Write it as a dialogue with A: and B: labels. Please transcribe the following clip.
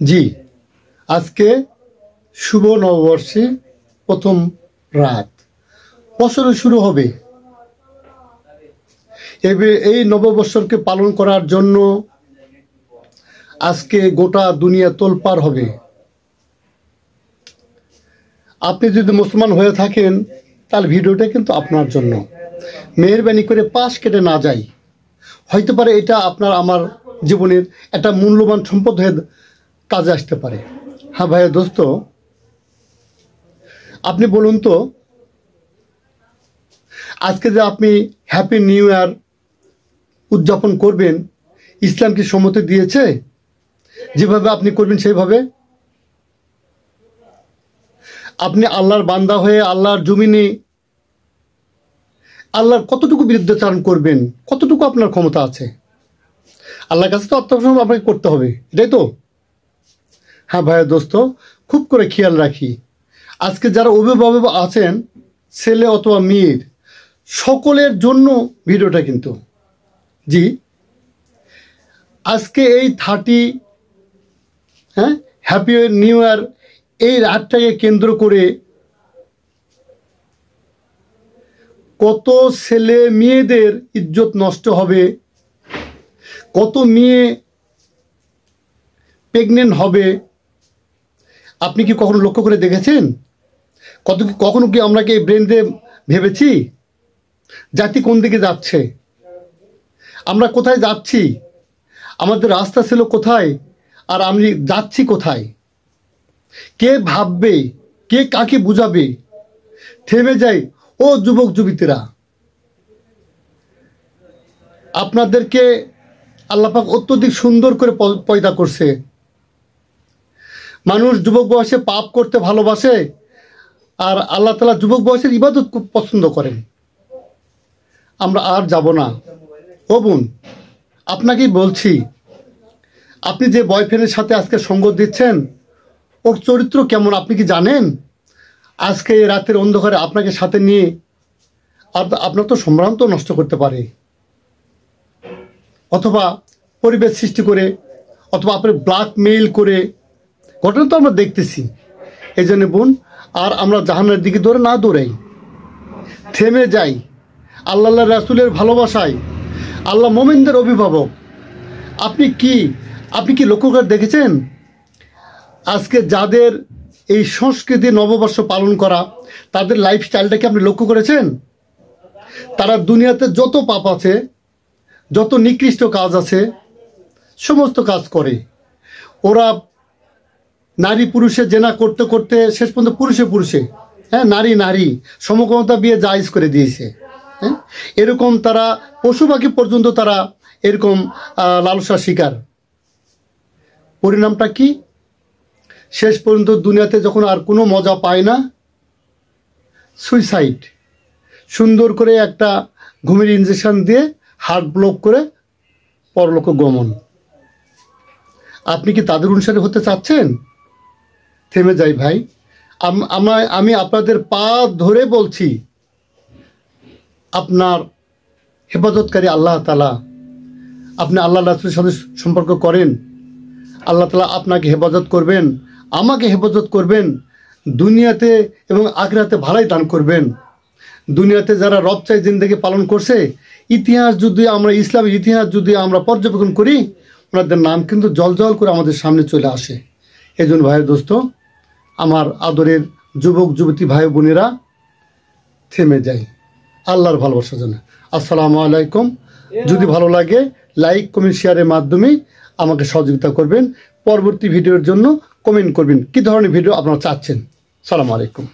A: জি, আজকে শুভ নববর্ষে প্রথম রাত, বছর শুরু হবে। এই নববর্ষকে পালন করার জন্য আজকে গোটা দুনিয়া তোলপাড় হবে। আপনি যদি মুসলমান হয়ে থাকেন তাহলে ভিডিওটা কিন্তু আপনার জন্য। মেহেরবানি করে পাশ কেটে না যাই, হয়তো পারে এটা আপনার আমার জীবনের একটা মূল্যবান সম্পদ হয়ে কাজে আসতে পারে। হ্যাঁ ভাইয়া দোস্ত, আপনি বলুন তো, আজকে যে আপনি হ্যাপি নিউ ইয়ার উদযাপন করবেন, ইসলাম কি সম্মতি দিয়েছে যেভাবে আপনি করবেন সেইভাবে? আপনি আল্লাহর বান্দা হয়ে আল্লাহর জমিনে আল্লাহর কতটুকু বিরুদ্ধাচরণ করবেন, কতটুকু আপনার ক্ষমতা আছে? আল্লাহর কাছে তো আত্মসমর্পণ আপনাকে করতে হবে, এটাই তো? হ্যাঁ ভাইয়া দোস্ত, খুব করে খেয়াল রাখি, আজকে যারা অভিভাবক আছেন, ছেলে অথবা মেয়ের, সকলের জন্য ভিডিওটা কিন্তু। জি, আজকে এই হ্যাপি নিউ ইয়ার এই রাতটাকে কেন্দ্র করে কত ছেলে মেয়েদের ইজ্জত নষ্ট হবে, কত মেয়ে প্রেগনেন্ট হবে, আপনি কি কখনো লক্ষ্য করে দেখেছেন? কখনো কি আমরা কি ব্রেন দিয়ে ভেবেছি জাতি কোন দিকে যাচ্ছে, আমরা কোথায় যাচ্ছি, আমাদের রাস্তা ছিল কোথায়, আর আমি যাচ্ছি কোথায়? কে ভাববে, কে কাকে বুঝাবে? থেমে যাই ও যুবক যুবতীরা, আপনাদেরকে আল্লাহ পাক অত্যধিক সুন্দর করে পয়দা করছে। মানুষ যুবক বয়সে পাপ করতে ভালোবাসে, আর আল্লাহ তাআলা যুবক বয়সের ইবাদত খুব পছন্দ করেন। আমরা আর যাব না। ও বোন, আপনাকেই বলছি, আপনি যে বয়ফ্রেন্ডের সাথে আজকে সঙ্গ দিচ্ছেন, ওর চরিত্র কেমন আপনি কি জানেন? আজকে রাতের অন্ধকারে আপনাকে সাথে নিয়ে আপনার তো সম্ভ্রান্ত নষ্ট করতে পারে, অথবা পরিবেশ সৃষ্টি করে, অথবা আপনার ব্ল্যাকমেইল করে। ঘটনা তো আমরা দেখতেছি। এই জন্য বোন, আর আমরা জাহান্নামের দিকে দৌড়াই, থেমে যাই আল্লাহ রাসূলের ভালোবাসায়। আল্লাহ মুমিনদের অভিভাবক। আপনি কি লক্ষ্য করে দেখেছেন আজকে যাদের এই সংস্কৃতি নববর্ষ পালন করা, তাদের লাইফস্টাইলটাকে আপনি লক্ষ্য করেছেন? তারা দুনিয়াতে যত পাপ আছে, যত নিকৃষ্ট কাজ আছে, সমস্ত কাজ করে। ওরা নারী পুরুষে জেনা করতে করতে শেষ পর্যন্ত পুরুষে নারী সমক্ষমতা বিয়ে জায়েজ করে দিয়েছে। এরকম তারা পশু পাখি পর্যন্ত তারা এরকম লালসার শিকার। পরিণামটা কি? শেষ পর্যন্ত দুনিয়াতে যখন আর কোনো মজা পায় না, সুইসাইড। সুন্দর করে একটা ঘুমের ইনজেকশন দিয়ে হার্ট ব্লক করে পরলোক গমন। আপনি কি তাদের অনুসারে হতে চাচ্ছেন? থেমে যাই ভাই। আমি আপনাদের পা ধরে বলছি, আপনার হেফাজতকারী আল্লাহ তাআলা। আপনি আল্লাহ রাসূলের সাথে সম্পর্ক করেন, আল্লাহ তাআলা আপনাকে হেফাজত করবেন, আমাকে হেফাজত করবেন, দুনিয়াতে এবং আখিরাতে ভালাই দান করবেন। দুনিয়াতে যারা রব চাই জিন্দেগি পালন করছে, ইতিহাস যদি আমরা ইসলামের ইতিহাস যদি আমরা পর্যবেক্ষণ করি, ওনাদের নাম কিন্তু জল করে আমাদের সামনে চলে আসে। এই জন্য ভাইয়ের দোস্ত, আমার আদরের যুবক যুবতী ভাই বোনেরা, থেমে যাই আল্লাহর ভালোবাসার জন্য। আসসালামু আলাইকুম। যদি ভালো লাগে লাইক কমেন্ট শেয়ারের মাধ্যমে আমাকে সহযোগিতা করবেন। পরবর্তী ভিডিওর জন্য কমেন্ট করবেন কি ধরনের ভিডিও আপনারা চাচ্ছেন। সালামু আলাইকুম।